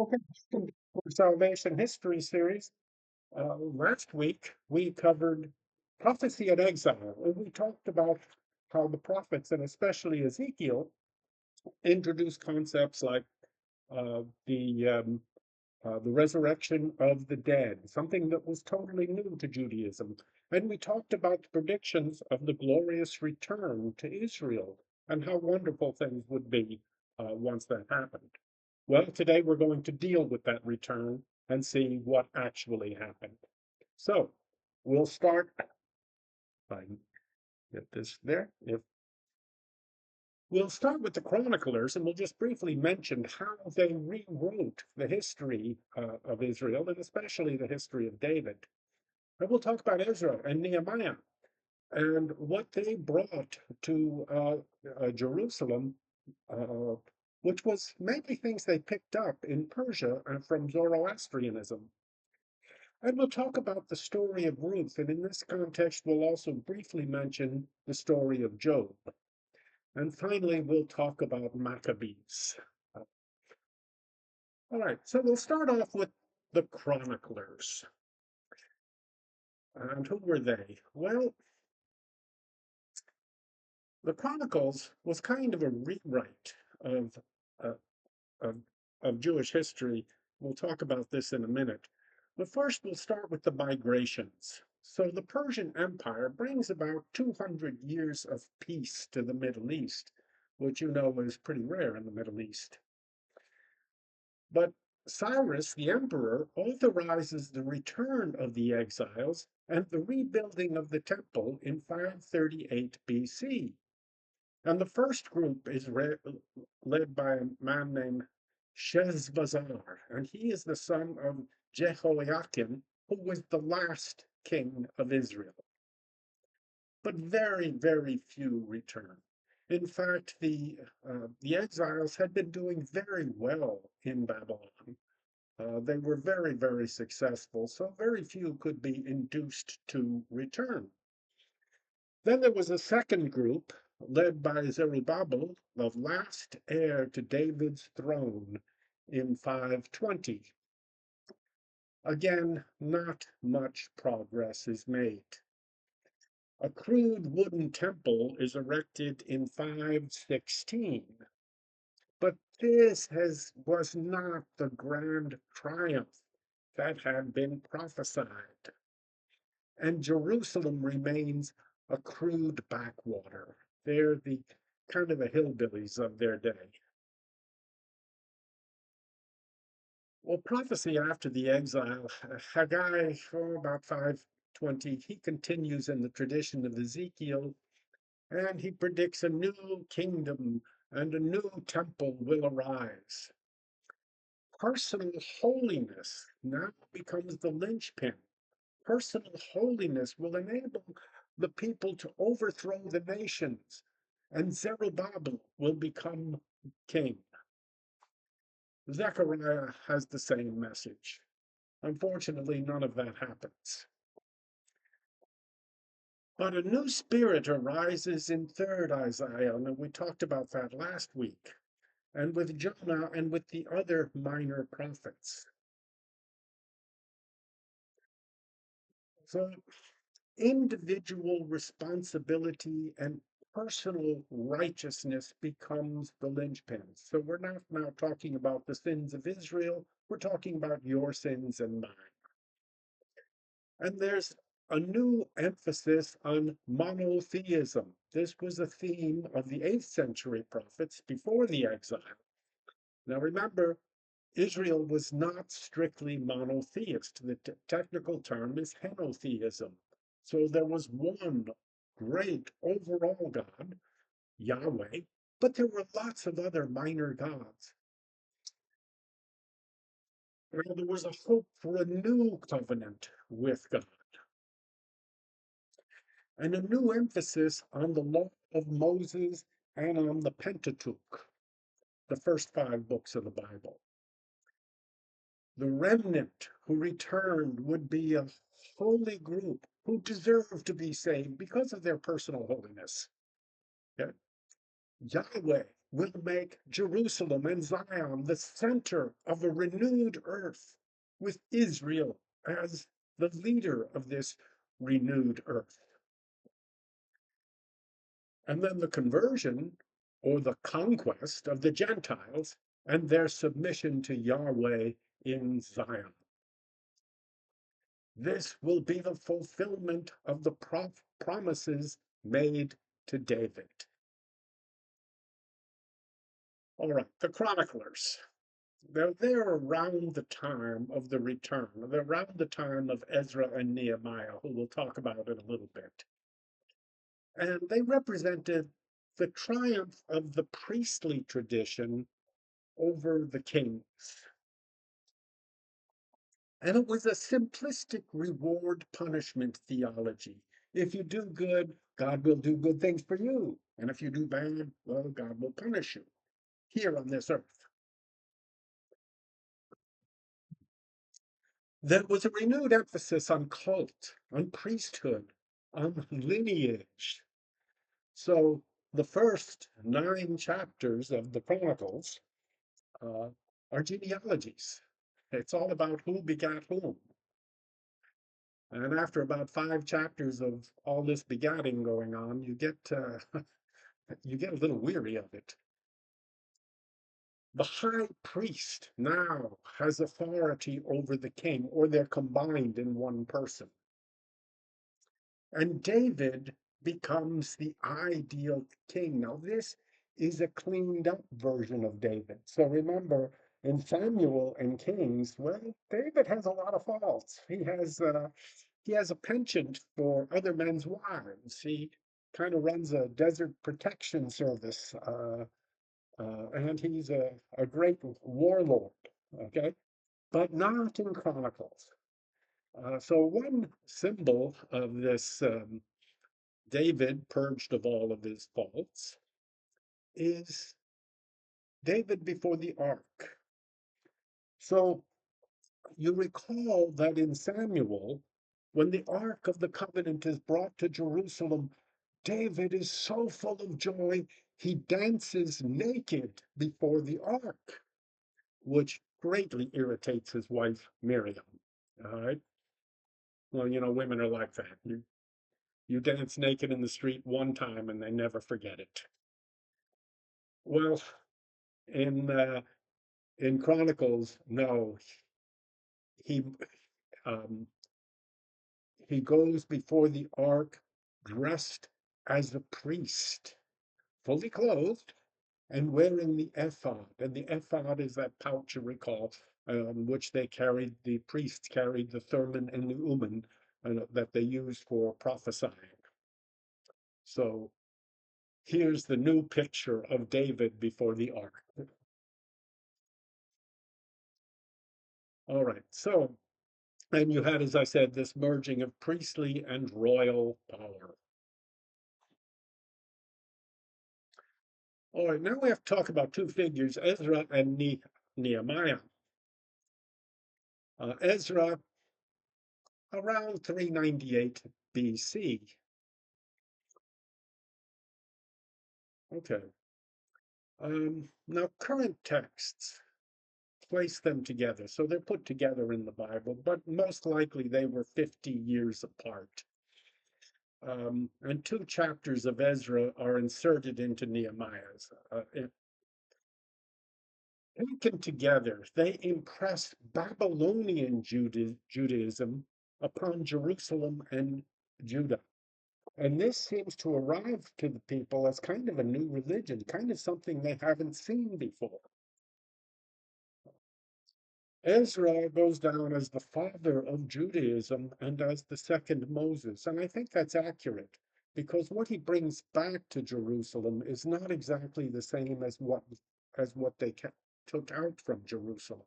Okay, for Salvation History series, last week we covered prophecy and exile, and we talked about how the prophets, and especially Ezekiel, introduced concepts like uh, the um, the resurrection of the dead, something that was totally new to Judaism. And we talked about the predictions of the glorious return to Israel and how wonderful things would be once that happened. Well, today we're going to deal with that return and see what actually happened. So we'll start, if I can get this there. If We'll start with the chroniclers, and we'll just briefly mention how they rewrote the history of Israel, and especially the history of David. And we'll talk about Ezra and Nehemiah and what they brought to Jerusalem, uh, which was mainly things they picked up in Persia from Zoroastrianism. And we'll talk about the story of Ruth, and in this context, we'll also briefly mention the story of Job. And finally, we'll talk about Maccabees. All right, so we'll start off with the chroniclers. And who were they? Well, the Chronicles was kind of a rewrite of, uh, of, of Jewish history. We'll talk about this in a minute. But first, we'll start with the migrations. So the Persian Empire brings about 200 years of peace to the Middle East, which you know is pretty rare in the Middle East. But Cyrus, the emperor, authorizes the return of the exiles and the rebuilding of the temple in 538 BC. And the first group is led by a man named Sheshbazzar, and he is the son of Jehoiakim, who was the last king of Israel. But very, very few return. In fact, the exiles had been doing very well in Babylon. They were very, very successful, so very few could be induced to return. Then there was a second group led by Zerubbabel, the last heir to David's throne in 520. Again, not much progress is made. A crude wooden temple is erected in 516, but was not the grand triumph that had been prophesied. And Jerusalem remains a crude backwater. They're the kind of the hillbillies of their day. Well, prophecy after the exile, Haggai, about 520, he continues in the tradition of Ezekiel, and he predicts a new kingdom and a new temple will arise. Personal holiness now becomes the linchpin. Personal holiness will enable the people to overthrow the nations, and Zerubbabel will become king. Zechariah has the same message. Unfortunately, none of that happens. But a new spirit arises in 3rd Isaiah, and we talked about that last week, and with Jonah and with the other minor prophets. So individual responsibility and personal righteousness becomes the linchpin. So we're not now talking about the sins of Israel, we're talking about your sins and mine. And there's a new emphasis on monotheism. This was a theme of the 8th century prophets before the exile. Now remember, Israel was not strictly monotheist. The technical term is henotheism. So there was one great overall God, Yahweh, but there were lots of other minor gods. And there was a hope for a new covenant with God and a new emphasis on the law of Moses and on the Pentateuch, the first 5 books of the Bible. The remnant who returned would be a holy group who deserve to be saved because of their personal holiness. Okay? Yahweh will make Jerusalem and Zion the center of a renewed earth, with Israel as the leader of this renewed earth. And then the conversion or the conquest of the Gentiles and their submission to Yahweh in Zion. This will be the fulfillment of the promises made to David. All right, the chroniclers. They're there around the time of the return. They're around the time of Ezra and Nehemiah, who we'll talk about in a little bit. And they represented the triumph of the priestly tradition over the kings. And it was a simplistic reward punishment theology. If you do good, God will do good things for you. And if you do bad, well, God will punish you here on this earth. There was a renewed emphasis on cult, on priesthood, on lineage. So the first 9 chapters of the Chronicles uh, are genealogies. It's all about who begat whom. And after about 5 chapters of all this begatting going on, you get you get a little weary of it. The high priest now has authority over the king, or they're combined in one person. And David becomes the ideal king. Now, this is a cleaned up version of David. So remember, in Samuel and Kings, well, David has a lot of faults. He has a penchant for other men's wives. He kind of runs a desert protection service, and he's a great warlord. Okay, but not in Chronicles. So one symbol of this David purged of all of his faults is David before the ark. So you recall that in Samuel, when the ark of the covenant is brought to Jerusalem, David is so full of joy, he dances naked before the ark, which greatly irritates his wife Miriam. All right. Well, women are like that. You dance naked in the street one time and they never forget it. Well, in Chronicles, no, he um, he goes before the ark dressed as a priest, fully clothed and wearing the ephod. And the ephod is that pouch, you recall, which the priests carried the Thummim and the Urim that they used for prophesying. So here's the new picture of David before the ark. All right, so, and you had, as I said, this merging of priestly and royal power. All right, now we have to talk about 2 figures, Ezra and Nehemiah. Ezra, around 398 BC. Okay. Now, current texts place them together. So they're put together in the Bible, but most likely they were 50 years apart. And 2 chapters of Ezra are inserted into Nehemiah's. Taken together, they impress Babylonian Judaism upon Jerusalem and Judah. And this seems to arrive to the people as kind of a new religion, kind of something they haven't seen before. Ezra goes down as the father of Judaism and as the second Moses. And I think that's accurate because what he brings back to Jerusalem is not exactly the same as what they took out from Jerusalem.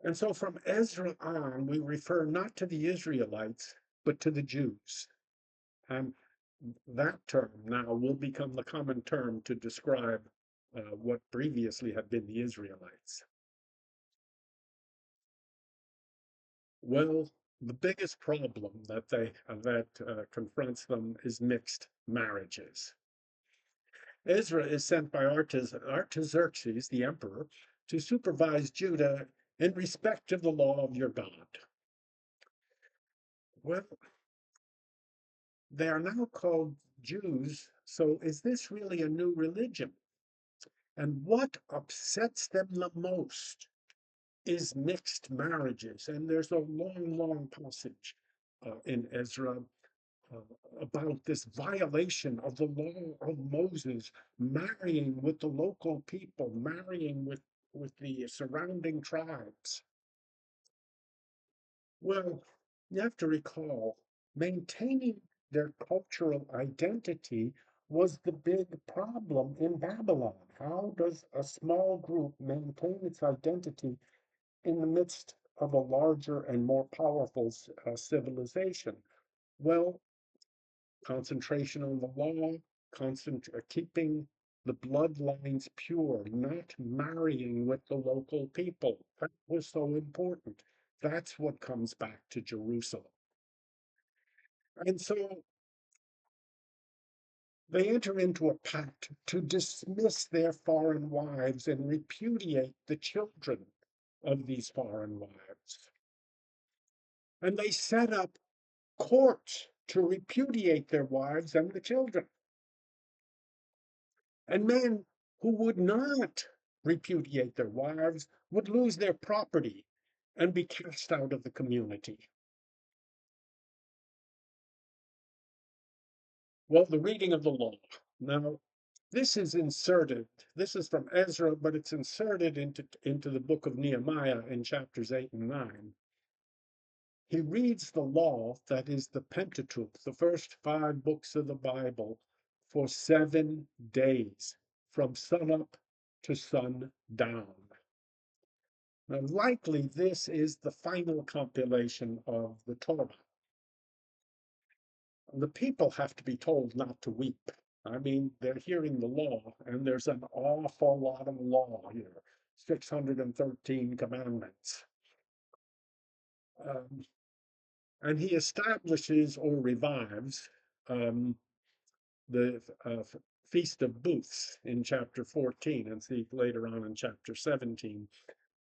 And so from Ezra on, we refer not to the Israelites, but to the Jews. And that term now will become the common term to describe what previously had been the Israelites. Well, the biggest problem that confronts them is mixed marriages. Ezra is sent by Artaxerxes, the emperor, to supervise Judah in respect of the law of your God. Well, they are now called Jews, so is this really a new religion? And what upsets them the most is mixed marriages. And there's a long, long passage in Ezra uh, about this violation of the law of Moses, marrying with the local people, marrying with the surrounding tribes. Well, you have to recall, maintaining their cultural identity was the big problem in Babylon. How does a small group maintain its identity in the midst of a larger and more powerful civilization? Well, concentration on the law, keeping the bloodlines pure, not marrying with the local people. That was so important. That's what comes back to Jerusalem. And so they enter into a pact to dismiss their foreign wives and repudiate the children of these foreign wives. And they set up courts to repudiate their wives and the children. And men who would not repudiate their wives would lose their property and be cast out of the community. Well, the reading of the law. Now, this is inserted. This is from Ezra, but it's inserted into the book of Nehemiah in chapters 8 and 9. He reads the law, that is the Pentateuch, the first 5 books of the Bible, for 7 days, from sunup to sundown. Now, likely this is the final compilation of the Torah. The people have to be told not to weep. I mean, they're hearing the law, and there's an awful lot of law here, 613 commandments. Um, and he establishes or revives um, the Feast of Booths in chapter 14, and see later on in chapter 17.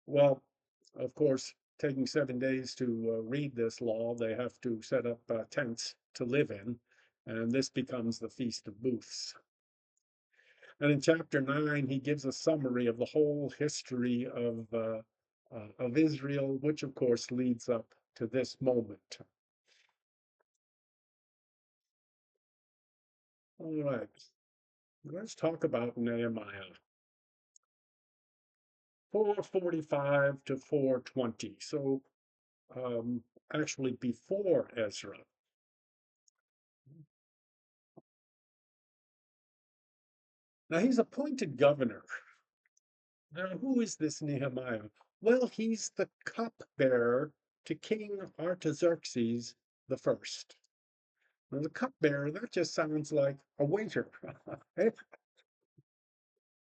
Well, of course, taking 7 days to read this law, they have to set up tents to live in, and this becomes the Feast of Booths. And in chapter 9, he gives a summary of the whole history of Israel, which of course leads up to this moment. All right, let's talk about Nehemiah. 445 to 420. So actually before Ezra. Now he's appointed governor. Now, who is this Nehemiah? Well, he's the cupbearer to King Artaxerxes the first. Now, the cupbearer, that just sounds like a waiter.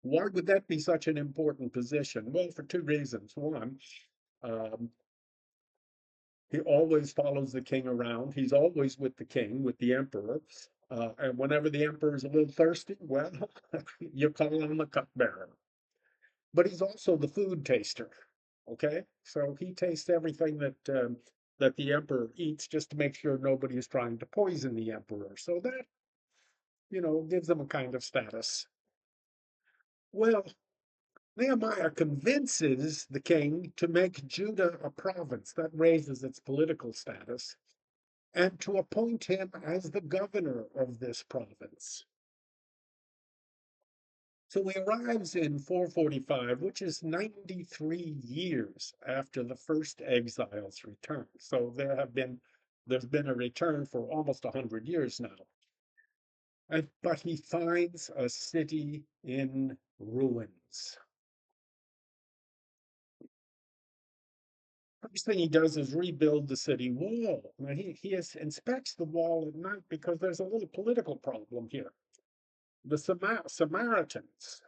Why would that be such an important position? Well, for 2 reasons. One, um, he always follows the king around. He's always with the king, with the emperor. And whenever the emperor is a little thirsty, well, you call on the cupbearer. But he's also the food taster. Okay, so he tastes everything that the emperor eats, just to make sure nobody is trying to poison the emperor. So that, gives him a kind of status. Well, Nehemiah convinces the king to make Judah a province. That raises its political status, and to appoint him as the governor of this province. So he arrives in 445, which is 93 years after the first exile's return. So there's been a return for almost 100 years now. But he finds a city in ruins. First thing he does is rebuild the city wall. Now inspects the wall at night because there's a little political problem here. The Samaritans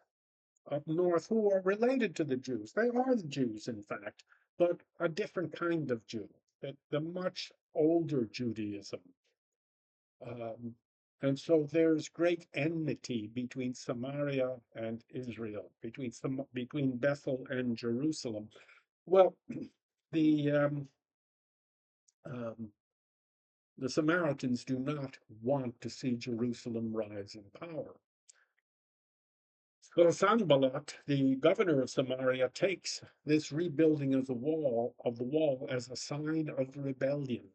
up north who are related to the Jews. They are the Jews, in fact, but a different kind of Jew, the much older Judaism. Um, And so there's great enmity between Samaria and Israel, between Bethel and Jerusalem. Well, the um, um, the Samaritans do not want to see Jerusalem rise in power. So Sanballat, the governor of Samaria, takes this rebuilding of the wall as a sign of rebellion.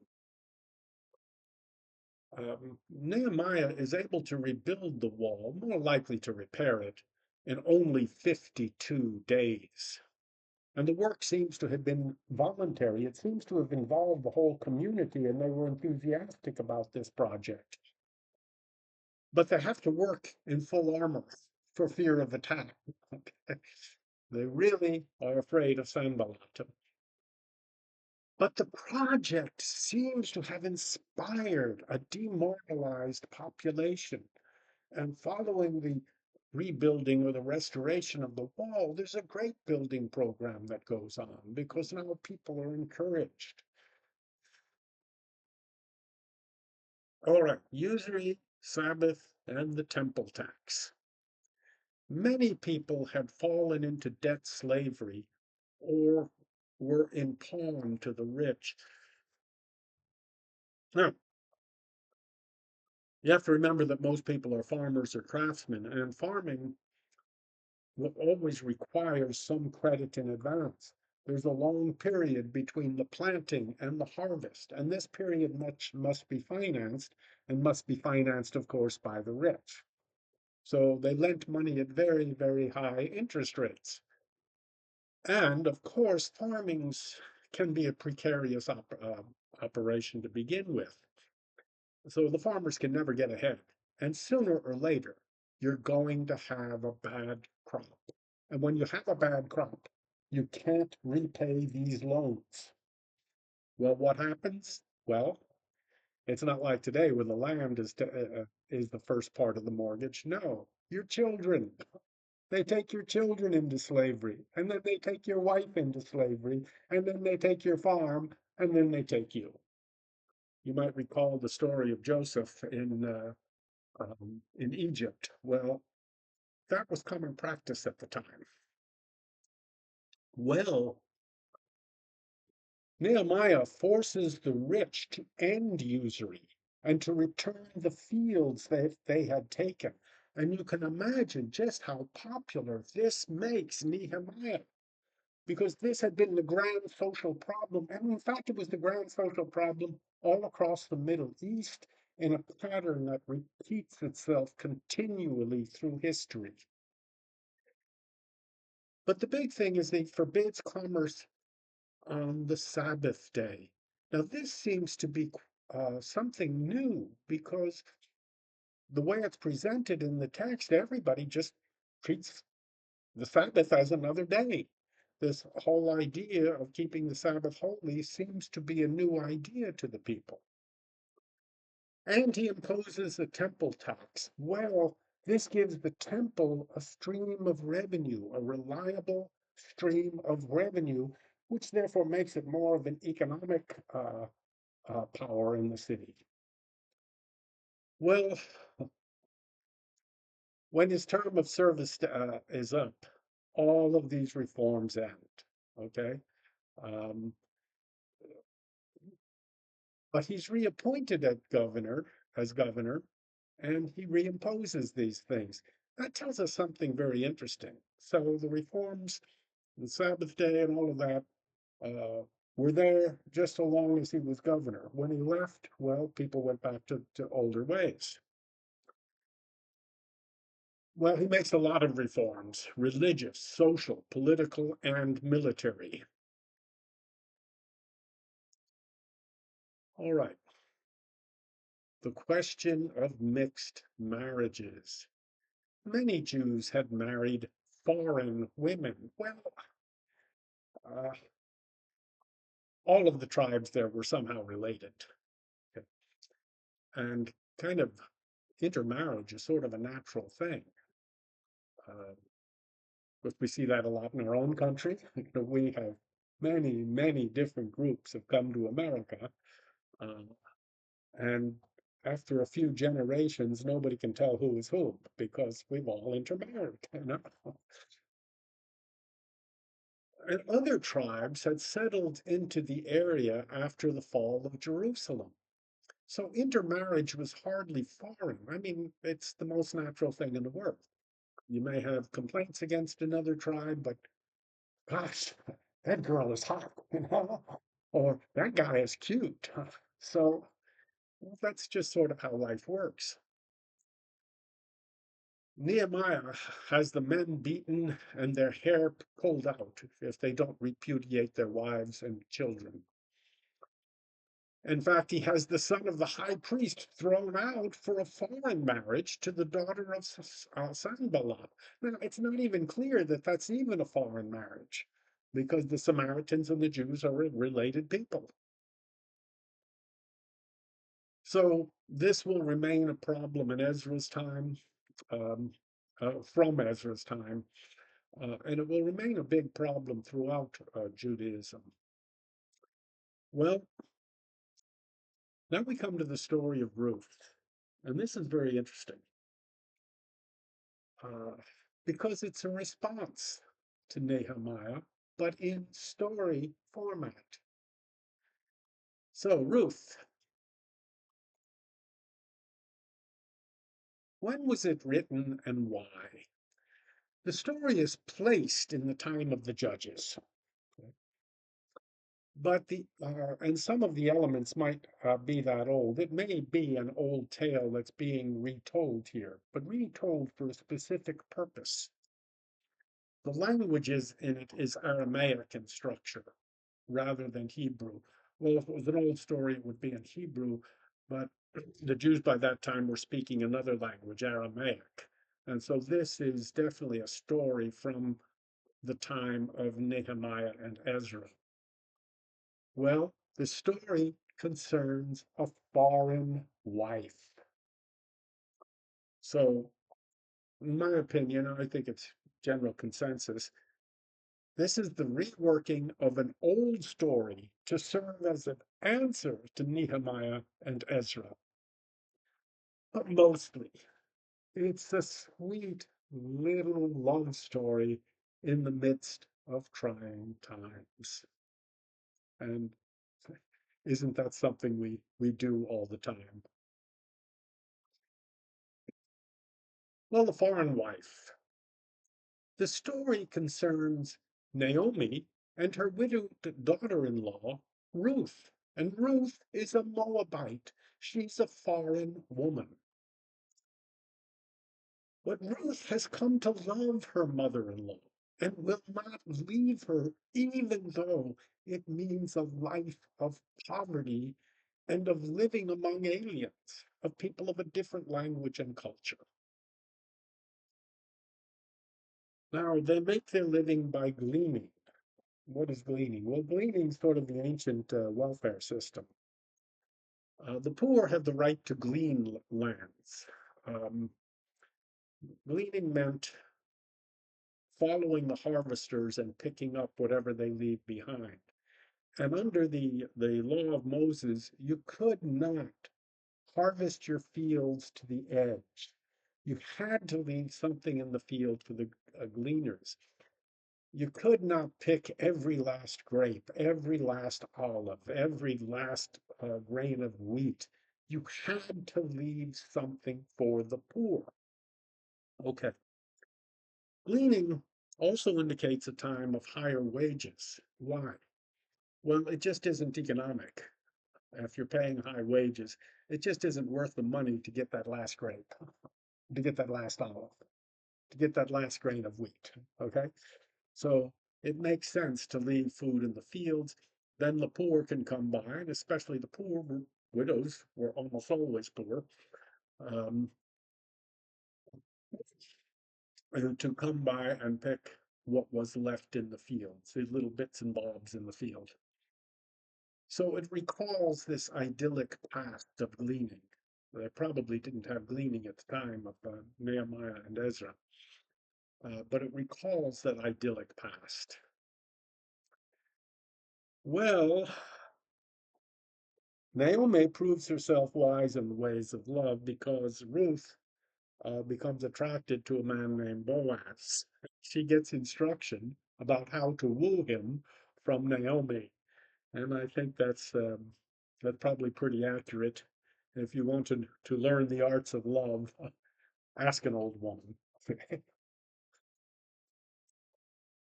Nehemiah is able to rebuild the wall, more likely to repair it, in only 52 days. And the work seems to have been voluntary. It seems to have involved the whole community, and they were enthusiastic about this project. But they have to work in full armor for fear of attack. They really are afraid of Sanballat. But the project seems to have inspired a demoralized population. And following the rebuilding or the restoration of the wall, there's a great building program that goes on because now people are encouraged. All right, usury, Sabbath, and the temple tax. Many people had fallen into debt slavery or were in pawn to the rich. Now, you have to remember that most people are farmers or craftsmen, and farming will always require some credit in advance. There's a long period between the planting and the harvest, and this period must be financed, and must be financed, of course, by the rich. So they lent money at very, very high interest rates. And of course, farmings can be a precarious operation to begin with. So the farmers can never get ahead. And sooner or later, you're going to have a bad crop. And when you have a bad crop, you can't repay these loans. Well, what happens? Well, it's not like today where the land is the first part of the mortgage. No, your children. They take your children into slavery, and then they take your wife into slavery, and then they take your farm, and then they take you. You might recall the story of Joseph in Egypt. Well, that was common practice at the time. Well, Nehemiah forces the rich to end usury and to return the fields that they had taken. And you can imagine just how popular this makes Nehemiah, because this had been the grand social problem. And in fact, it was the grand social problem all across the Middle East in a pattern that repeats itself continually through history. But the big thing is he forbids commerce on the Sabbath day. Now, this seems to be something new because the way it's presented in the text, everybody just treats the Sabbath as another day. This whole idea of keeping the Sabbath holy seems to be a new idea to the people. And he imposes a temple tax. Well, this gives the temple a stream of revenue, a reliable stream of revenue, which therefore makes it more of an economic power in the city. Well, when his term of service is up, all of these reforms end. Okay. Um, but he's reappointed as governor, and he reimposes these things. That tells us something very interesting. So the reforms, the Sabbath day, and all of that uh, were there just so long as he was governor. When he left, well, people went back to older ways. Well, he makes a lot of reforms: religious, social, political, and military. All right. The question of mixed marriages. Many Jews had married foreign women. Well, uh, all of the tribes there were somehow related. Okay. And kind of intermarriage is sort of a natural thing. Uh, but we see that a lot in our own country. We have many, many different groups have come to America. Uh, and after a few generations, nobody can tell who is who because we've all intermarried. And other tribes had settled into the area after the fall of Jerusalem. So intermarriage was hardly foreign. I mean, it's the most natural thing in the world. You may have complaints against another tribe, but gosh, that girl is hot, or that guy is cute. So well, that's just sort of how life works. Nehemiah has the men beaten and their hair pulled out if they don't repudiate their wives and children. In fact, he has the son of the high priest thrown out for a foreign marriage to the daughter of Sanballat. Now, it's not even clear that that's even a foreign marriage because the Samaritans and the Jews are related people. So this will remain a problem in Ezra's time, um, from Ezra's time, and it will remain a big problem throughout Judaism. Well, now we come to the story of Ruth, and this is very interesting uh, because it's a response to Nehemiah, but in story format. So, Ruth, when was it written and why? The story is placed in the time of the judges, but and some of the elements might be that old. It may be an old tale that's being retold here, but retold for a specific purpose. The languages in it is Aramaic in structure rather than Hebrew. Well, if it was an old story, it would be in Hebrew, but the Jews by that time were speaking another language, Aramaic. And so this is definitely a story from the time of Nehemiah and Ezra. Well, the story concerns a foreign wife. So, in my opinion, I think it's general consensus. This is the reworking of an old story to serve as an answer to Nehemiah and Ezra. But mostly, it's a sweet little love story in the midst of trying times. And isn't that something we do all the time? Well, the foreign wife. The story concerns Naomi and her widowed daughter in law, Ruth. And Ruth is a Moabite. She's a foreign woman. But Ruth has come to love her mother in law and will not leave her, even though it means a life of poverty and of living among aliens, of people of a different language and culture. Now, they make their living by gleaning. What is gleaning? Well, gleaning is sort of the ancient welfare system. The poor have the right to glean lands. Um, Gleaning meant following the harvesters and picking up whatever they leave behind. And under the law of Moses, you could not harvest your fields to the edge. You had to leave something in the field for the gleaners. You could not pick every last grape, every last olive, every last grain of wheat. You had to leave something for the poor. Okay. Gleaning also indicates a time of higher wages. Why? Well, it just isn't economic. If you're paying high wages, it just isn't worth the money to get that last grape, to get that last olive, to get that last grain of wheat. Okay. So it makes sense to leave food in the fields. Then the poor can come by, and especially the poor widows were almost always poor, um, and to come by and pick what was left in the fields, these little bits and bobs in the field. So it recalls this idyllic past of gleaning. They probably didn't have gleaning at the time of Nehemiah and Ezra, but it recalls that idyllic past. Well, Naomi proves herself wise in the ways of love because Ruth becomes attracted to a man named Boaz. She gets instruction about how to woo him from Naomi, and I think that's probably pretty accurate. If you want to learn the arts of love, ask an old woman.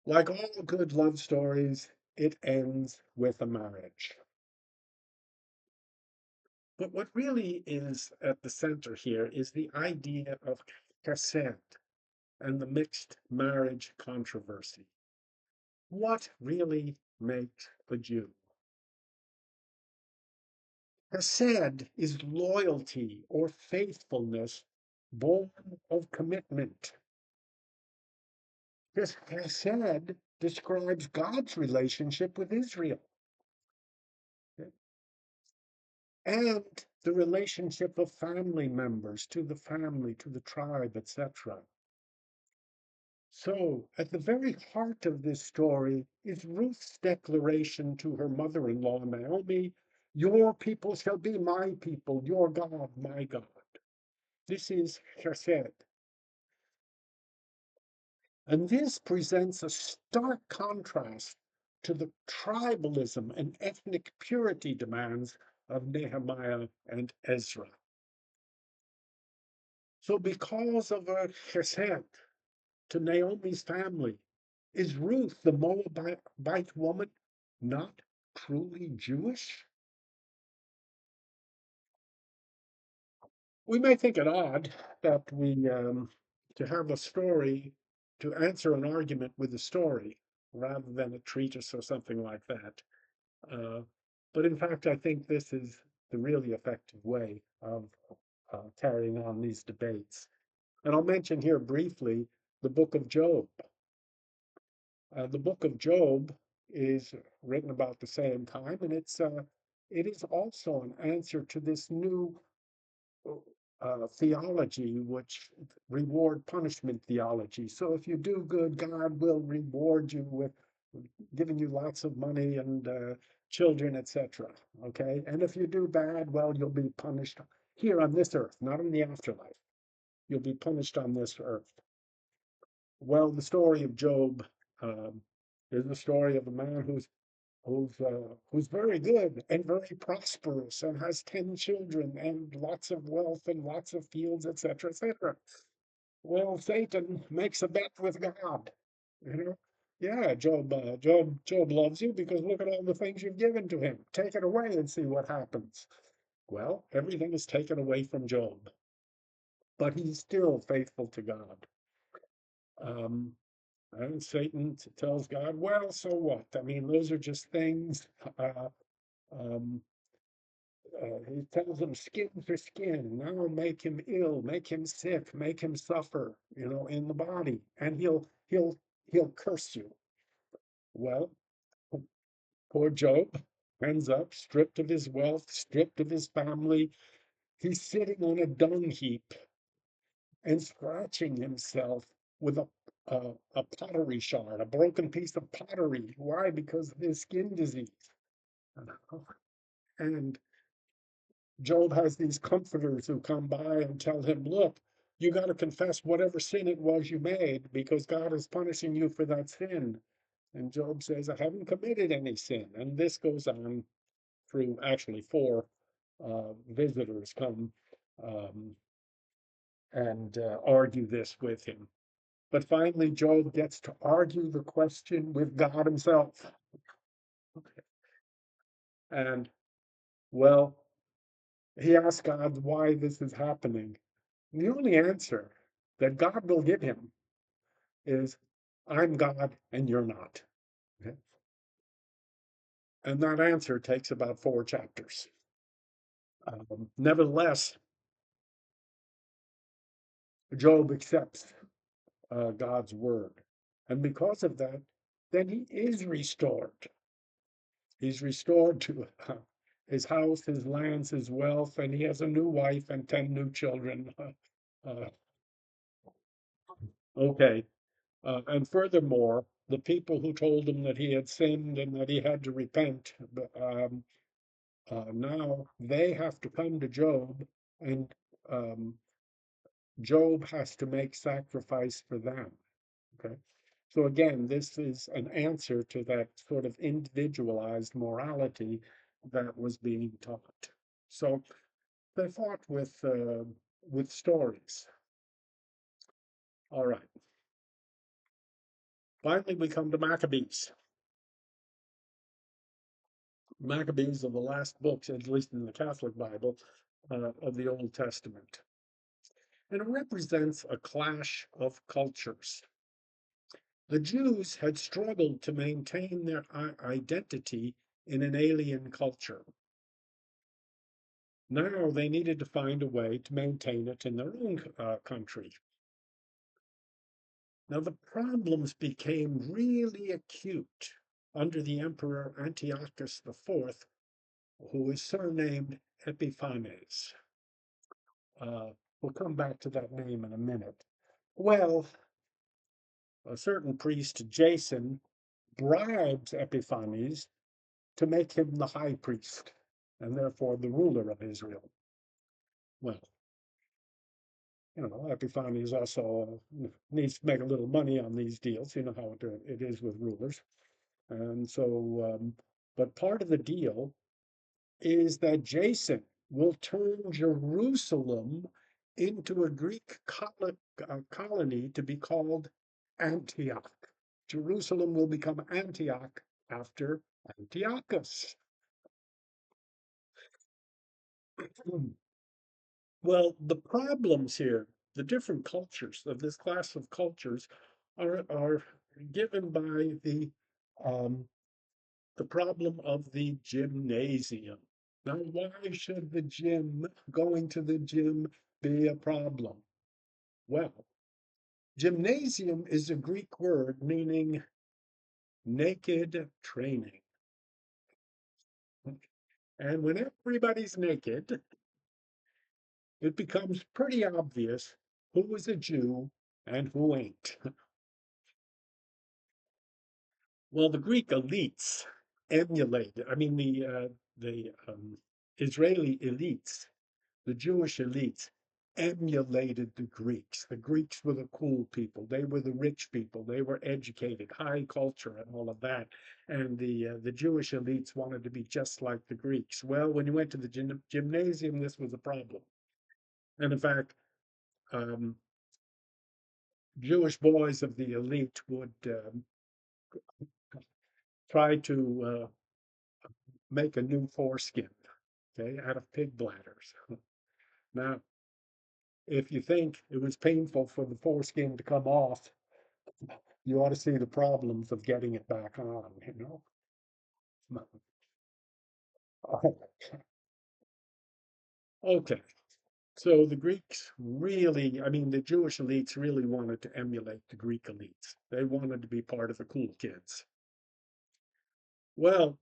Like all good love stories, it ends with a marriage. But what really is at the center here is the idea of chesed and the mixed marriage controversy. What really makes a Jew? Chesed is loyalty or faithfulness born of commitment. This chesed describes God's relationship with Israel and the relationship of family members to the family, to the tribe, etc. So, at the very heart of this story is Ruth's declaration to her mother in law, Naomi, your people shall be my people, your God, my God. This is chesed. And this presents a stark contrast to the tribalism and ethnic purity demands of Nehemiah and Ezra. So, because of her chesed to Naomi's family, is Ruth, the Moabite woman, not truly Jewish? We may think it odd that to have a story, to answer an argument with a story rather than a treatise or something like that. Uh, but in fact, I think this is the really effective way of carrying on these debates. And I'll mention here briefly the book of Job. The book of Job is written about the same time, and it is also an answer to this new theology, which reward punishment theology. So if you do good, God will reward you with giving you lots of money and children, etc. Okay, and if you do bad, well, you'll be punished here on this earth, not in the afterlife. You'll be punished on this earth. Well, the story of Job um, is the story of a man who's very good and very prosperous and has 10 children and lots of wealth and lots of fields, etc., etc. Well, Satan makes a bet with God. You know, yeah, Job loves you because look at all the things you've given to him. Take it away and see what happens. Well, everything is taken away from Job, but he's still faithful to God. Um, and Satan tells God, well, so what? I mean, those are just things. Uh, um, he tells him skin for skin. Now make him ill, make him sick, make him suffer, in the body, and he'll curse you. Well, poor Job ends up stripped of his wealth, stripped of his family. He's sitting on a dung heap and scratching himself with a pottery shard, a broken piece of pottery. Why? Because of his skin disease. And Job has these comforters who come by and tell him, look, you got to confess whatever sin it was you made because God is punishing you for that sin. And Job says, I haven't committed any sin. And this goes on through actually four visitors come um, and argue this with him. But finally, Job gets to argue the question with God himself. And, well, he asks God why this is happening. The only answer that God will give him is, I'm God and you're not. Okay? And that answer takes about 4 chapters. Nevertheless, Job accepts God's word. And because of that, then he is restored. He's restored to his house, his lands, his wealth, and he has a new wife and 10 new children. Okay. And furthermore, the people who told him that he had sinned and that he had to repent, Now they have to come to Job, and um, Job has to make sacrifice for them. Okay. So again, this is an answer to that sort of individualized morality that was being taught. So they fought with stories. All right. Finally, we come to Maccabees. Maccabees are the last books, at least in the Catholic Bible, of the Old Testament. And it represents a clash of cultures. The Jews had struggled to maintain their identity in an alien culture. Now they needed to find a way to maintain it in their own country. Now the problems became really acute under the Emperor Antiochus IV, who is surnamed Epiphanes. We'll come back to that name in a minute. Well, a certain priest, Jason, bribes Epiphanes to make him the high priest and therefore the ruler of Israel. Well, Epiphanes also needs to make a little money on these deals. You know how it is with rulers. And so, but part of the deal is that Jason will turn Jerusalem into a Greek colony to be called Antioch. Jerusalem will become Antioch after Antiochus. Well, the problems here, the different cultures of this class of cultures are given by the problem of the gymnasium. Now, why should going to the gym be a problem? Well, gymnasium is a Greek word meaning naked training. And when everybody's naked, it becomes pretty obvious who is a Jew and who ain't. Well, the Greek elites emulated, I mean, the Israeli elites, the Jewish elites emulated the Greeks. The Greeks were the cool people. They were the rich people. They were educated, high culture, and all of that. And the Jewish elites wanted to be just like the Greeks. Well, when you went to the gymnasium, this was a problem. And in fact, um, Jewish boys of the elite would try to make a new foreskin, okay, out of pig bladders. Now, if you think it was painful for the foreskin to come off, you ought to see the problems of getting it back on, you know? Okay, so the Greeks really, I mean, the Jewish elites really wanted to emulate the Greek elites. They wanted to be part of the cool kids. Well,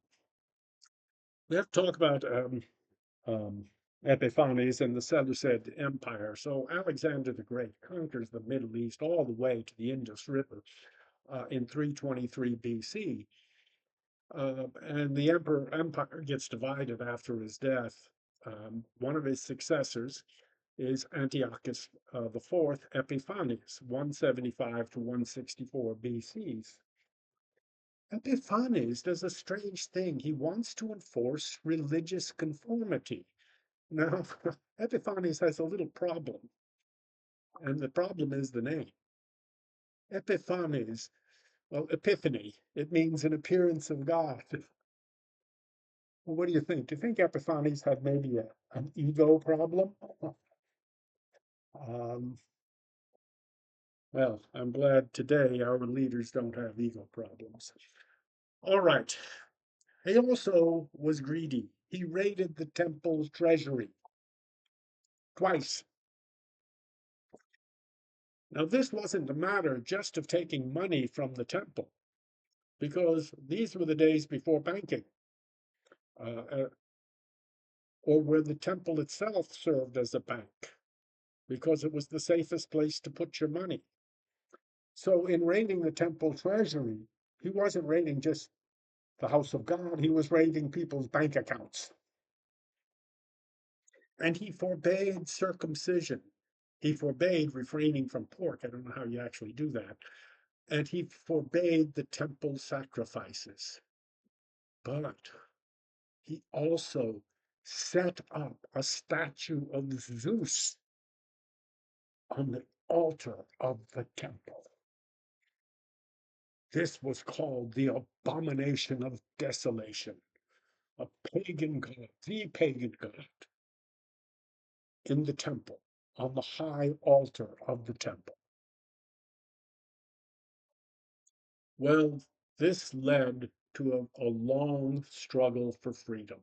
we have to talk about um, Epiphanes and the Seleucid Empire. So Alexander the Great conquers the Middle East all the way to the Indus River in 323 BC. And the empire gets divided after his death. One of his successors is Antiochus the Fourth Epiphanes, 175 to 164 BCs. Epiphanes does a strange thing. He wants to enforce religious conformity. Now, Epiphanes has a little problem, and the problem is the name. Epiphanes, well, epiphany, it means an appearance of God. Well, what do you think? Do you think Epiphanes had maybe an ego problem? Um, well, I'm glad today our leaders don't have ego problems. All right. He also was greedy. He raided the temple treasury twice. Now, this wasn't a matter just of taking money from the temple, because these were the days before banking, uh, or where the temple itself served as a bank, because it was the safest place to put your money. So, in raiding the temple treasury, he wasn't raiding just the house of God, he was raiding people's bank accounts. And he forbade circumcision. He forbade refraining from pork. I don't know how you actually do that. And he forbade the temple sacrifices. But he also set up a statue of Zeus on the altar of the temple. This was called the abomination of desolation, a pagan god, the pagan god in the temple, on the high altar of the temple. Well, this led to a long struggle for freedom,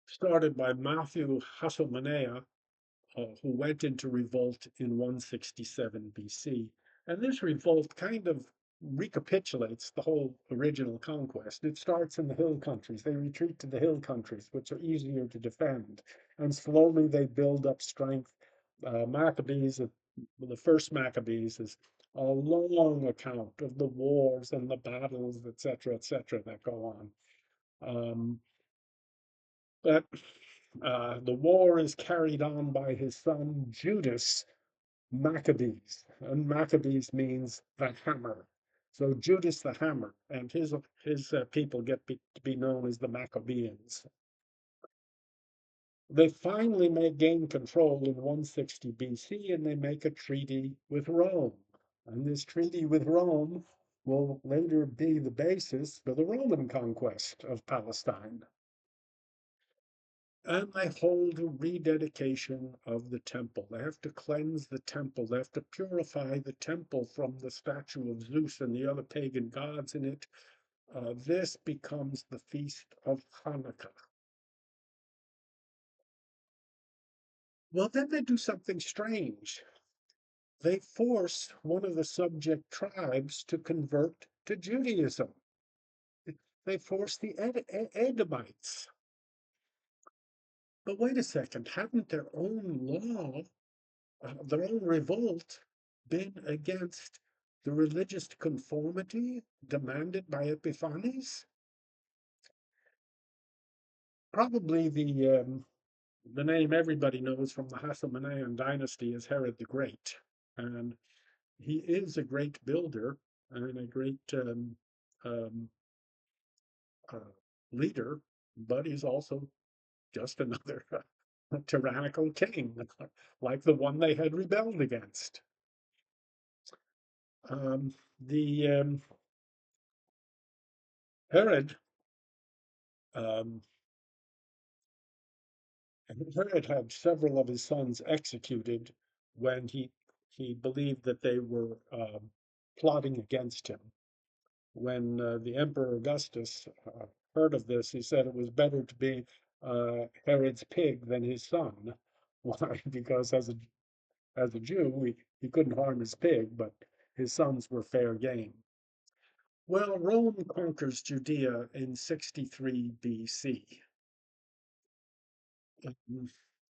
started by Matthew Hasselmanea, who went into revolt in 167 BC. And this revolt kind of recapitulates the whole original conquest. It starts in the hill countries. They retreat to the hill countries, which are easier to defend. And slowly they build up strength. Maccabees, the first Maccabees, is a long account of the wars and the battles, etc., that go on. But the war is carried on by his son Judas Maccabees, and Maccabees means the hammer. So Judas the hammer, and his people get to be known as the Maccabeans. They finally gain control in 160 BC, and they make a treaty with Rome. And this treaty with Rome will later be the basis for the Roman conquest of Palestine. And they hold a rededication of the temple. They have to cleanse the temple. They have to purify the temple from the statue of Zeus and the other pagan gods in it. This becomes the feast of Hanukkah. Well, then they do something strange. They force one of the subject tribes to convert to Judaism. They force the Edomites. But wait a second, hadn't their own law, their own revolt, been against the religious conformity demanded by Epiphanes? Probably the name everybody knows from the Hasmonean dynasty is Herod the Great, and he is a great builder and a great um, uh, leader, but he's also just another tyrannical king, like the one they had rebelled against. The Herod um, Herod had several of his sons executed when he believed that they were plotting against him. When the Emperor Augustus heard of this, he said it was better to be Herod's pig than his son. Why? Because as a Jew, he couldn't harm his pig, but his sons were fair game. Well, Rome conquers Judea in 63 BC.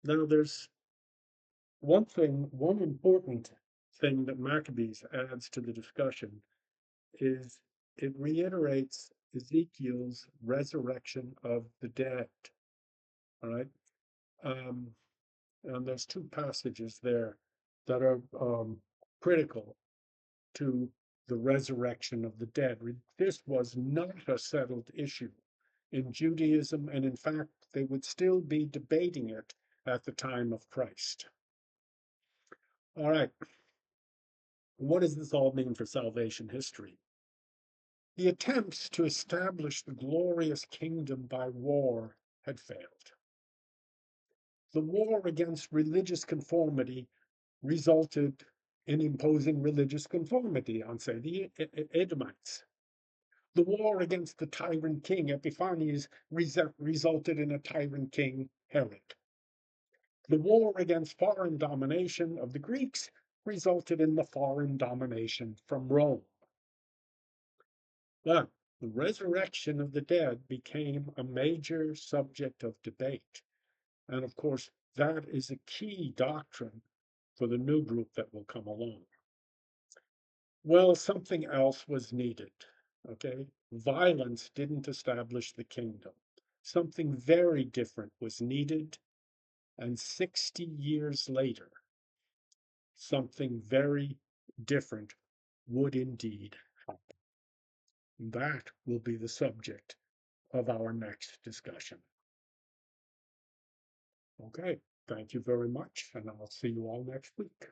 Now, there's one important thing that Maccabees adds to the discussion is it reiterates Ezekiel's resurrection of the dead. All right. Um, and there's two passages there that are critical to the resurrection of the dead. This was not a settled issue in Judaism, and in fact, they would still be debating it at the time of Christ. All right, what does this all mean for salvation history? The attempts to establish the glorious kingdom by war had failed. The war against religious conformity resulted in imposing religious conformity on, say, the Edomites. The war against the tyrant king Epiphanes resulted in a tyrant king, Herod. The war against foreign domination of the Greeks resulted in the foreign domination from Rome. But the resurrection of the dead became a major subject of debate. And of course, that is a key doctrine for the new group that will come along. Well, something else was needed. Okay? Violence didn't establish the kingdom. Something very different was needed. And 60 years later, something very different would indeed happen. That will be the subject of our next discussion. Okay, thank you very much, and I'll see you all next week.